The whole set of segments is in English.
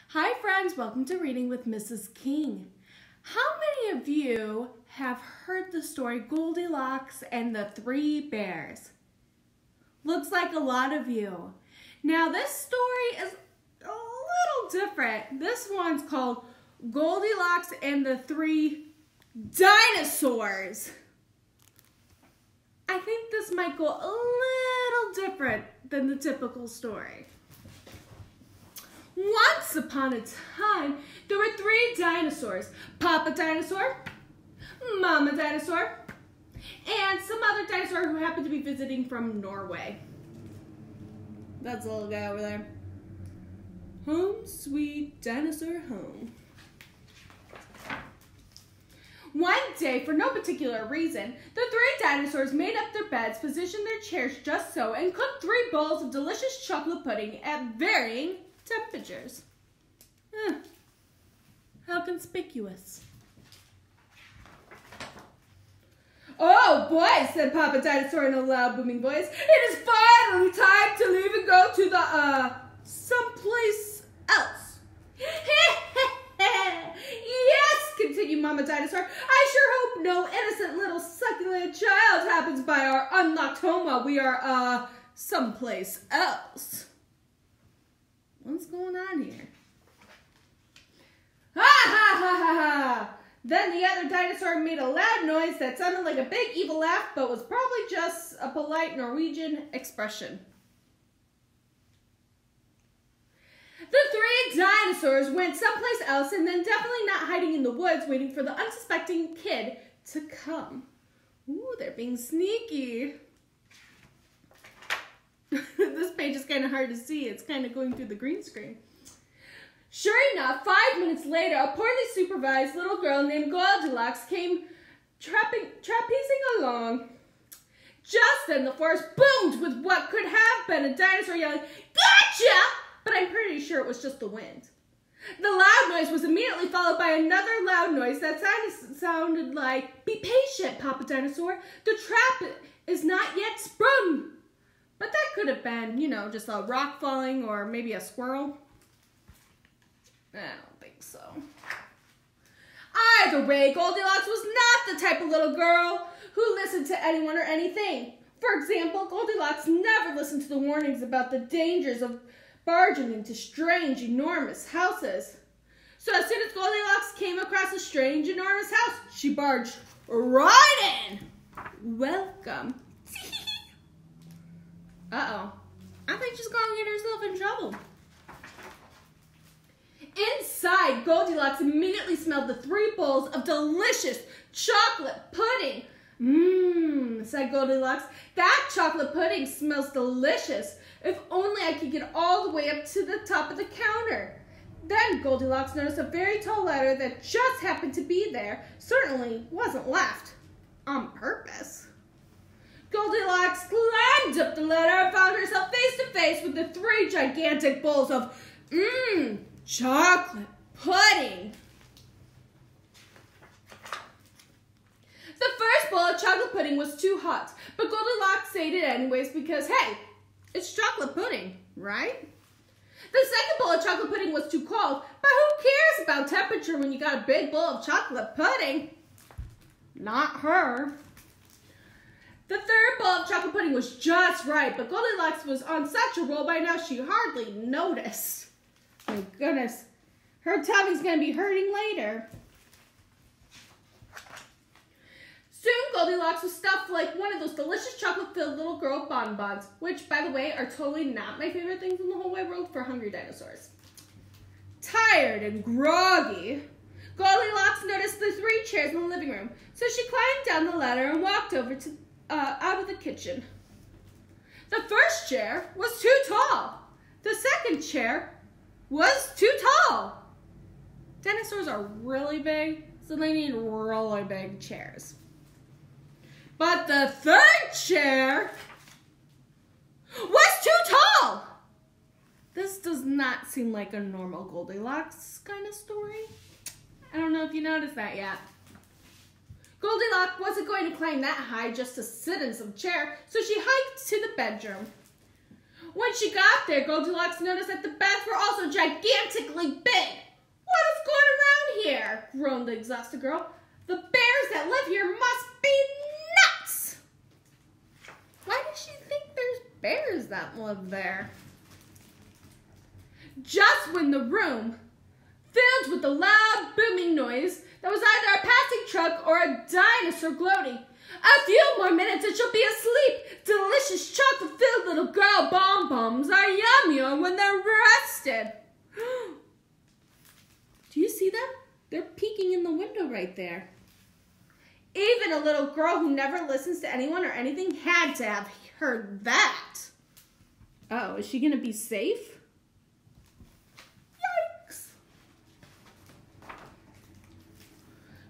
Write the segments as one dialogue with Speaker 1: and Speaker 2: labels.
Speaker 1: Hi friends, welcome to Reading with Mrs. King. How many of you have heard the story Goldilocks and the Three Bears? Looks like a lot of you. Now this story is a little different. This one's called Goldilocks and the Three Dinosaurs. I think this might go a little different than the typical story. Once upon a time, there were three dinosaurs. Papa Dinosaur, Mama Dinosaur, and some other dinosaur who happened to be visiting from Norway. That's the little guy over there. Home sweet dinosaur home. One day, for no particular reason, the three dinosaurs made up their beds, positioned their chairs just so, and cooked 3 bowls of delicious chocolate pudding at varying temperatures. How conspicuous. "Oh boy," said Papa Dinosaur in a loud booming voice, "it is finally time to leave and go to the, someplace else." "Yes," continued Mama Dinosaur, "I sure hope no innocent little succulent child happens by our unlocked home while we are, someplace else." What's going on here? Ha ha ha ha ha! Then the other dinosaur made a loud noise that sounded like a big evil laugh, but was probably just a polite Norwegian expression. The three dinosaurs went someplace else, and then definitely not hiding in the woods waiting for the unsuspecting kid to come. Ooh, they're being sneaky. This page is kind of hard to see. It's kind of going through the green screen. Sure enough, 5 minutes later, a poorly supervised little girl named Goldilocks came trapezing along. Just then, the forest boomed with what could have been a dinosaur yelling, "Gotcha!" But I'm pretty sure it was just the wind. The loud noise was immediately followed by another loud noise that sounded like, "Be patient, Papa Dinosaur. The trap is not yet sprung." But that could have been, just a rock falling or maybe a squirrel. I don't think so. Either way, Goldilocks was not the type of little girl who listened to anyone or anything. For example, Goldilocks never listened to the warnings about the dangers of barging into strange, enormous houses. So as soon as Goldilocks came across a strange, enormous house, she barged right in. Welcome. Uh-oh. I think she's gonna get herself in trouble. Inside, Goldilocks immediately smelled the 3 bowls of delicious chocolate pudding. Said Goldilocks. "That chocolate pudding smells delicious. If only I could get all the way up to the top of the counter." Then Goldilocks noticed a very tall ladder that just happened to be there. Certainly wasn't left on purpose. Goldilocks climbed up the ladder and found herself face to face with the 3 gigantic bowls of chocolate pudding. The first bowl of chocolate pudding was too hot, but Goldilocks ate it anyways because, hey, it's chocolate pudding, right? The second bowl of chocolate pudding was too cold, but who cares about temperature when you got a big bowl of chocolate pudding? Not her. The third bowl of chocolate pudding was just right, but Goldilocks was on such a roll by now she hardly noticed. My goodness, her tummy's gonna be hurting later. Soon Goldilocks was stuffed like one of those delicious chocolate-filled little girl bonbons, which, by the way, are totally not my favorite things in the whole wide world for hungry dinosaurs. Tired and groggy, Goldilocks noticed the 3 chairs in the living room, so she climbed down the ladder and walked over to out of the kitchen. The first chair was too tall. The second chair was too tall. Dinosaurs are really big, so they need really big chairs. But the third chair was too tall. This does not seem like a normal Goldilocks kind of story. I don't know if you noticed that yet. Goldilocks wasn't going to climb that high just to sit in some chair, so she hiked to the bedroom. When she got there, Goldilocks noticed that the beds were also gigantically big. What is going around here? Groaned the exhausted girl. The bears that live here must be nuts. Why does she think there's bears that live there? Just when the room filled with a loud booming noise that was either a passing truck or a dinosaur gloating. A few more minutes and she'll be asleep. Delicious chocolate-filled little girl bonbons are yummier when they're rested. Do you see them? They're peeking in the window right there. Even a little girl who never listens to anyone or anything had to have heard that. Oh, is she going to be safe? Yikes.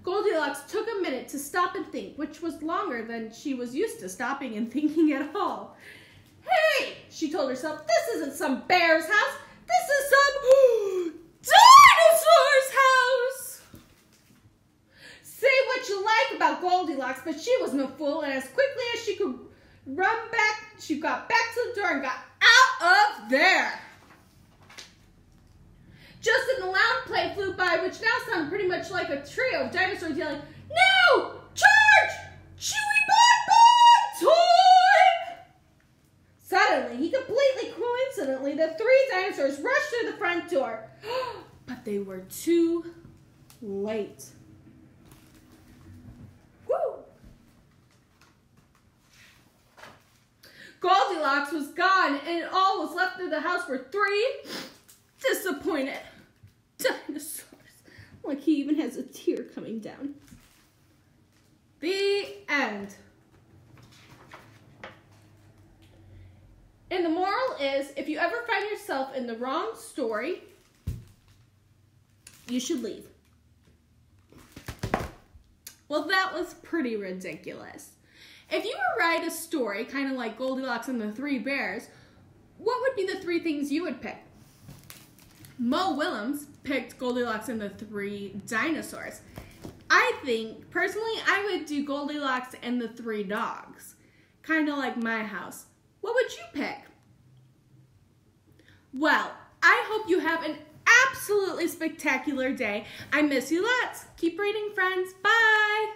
Speaker 1: Goldilocks took a minute to stop and think, which was longer than she was used to stopping and thinking at all. Hey, she told herself, this isn't some bear's house. This is some dinosaur's house. Say what you like about Goldilocks, but she was no fool, and as quickly as she could run back, she got back to the door and got out of there. Just then the loud plane flew by, which now sounded pretty much like a trio of dinosaurs yelling, "No! Charge! Chewy Bon Bon time!" Suddenly, completely coincidentally, the three dinosaurs rushed through the front door. But they were too late. Woo! Goldilocks was gone, and all was left of the house were three disappointed dinosaurs. Like he even has a tear coming down. The end. And the moral is, if you ever find yourself in the wrong story, you should leave. Well, that was pretty ridiculous. If you were to write a story, kind of like Goldilocks and the Three Bears, what would be the three things you would pick? Mo Willems picked Goldilocks and the Three Dinosaurs. I think, personally, I would do Goldilocks and the Three Dogs. Kind of like my house. What would you pick? Well, I hope you have an absolutely spectacular day. I miss you lots. Keep reading, friends. Bye.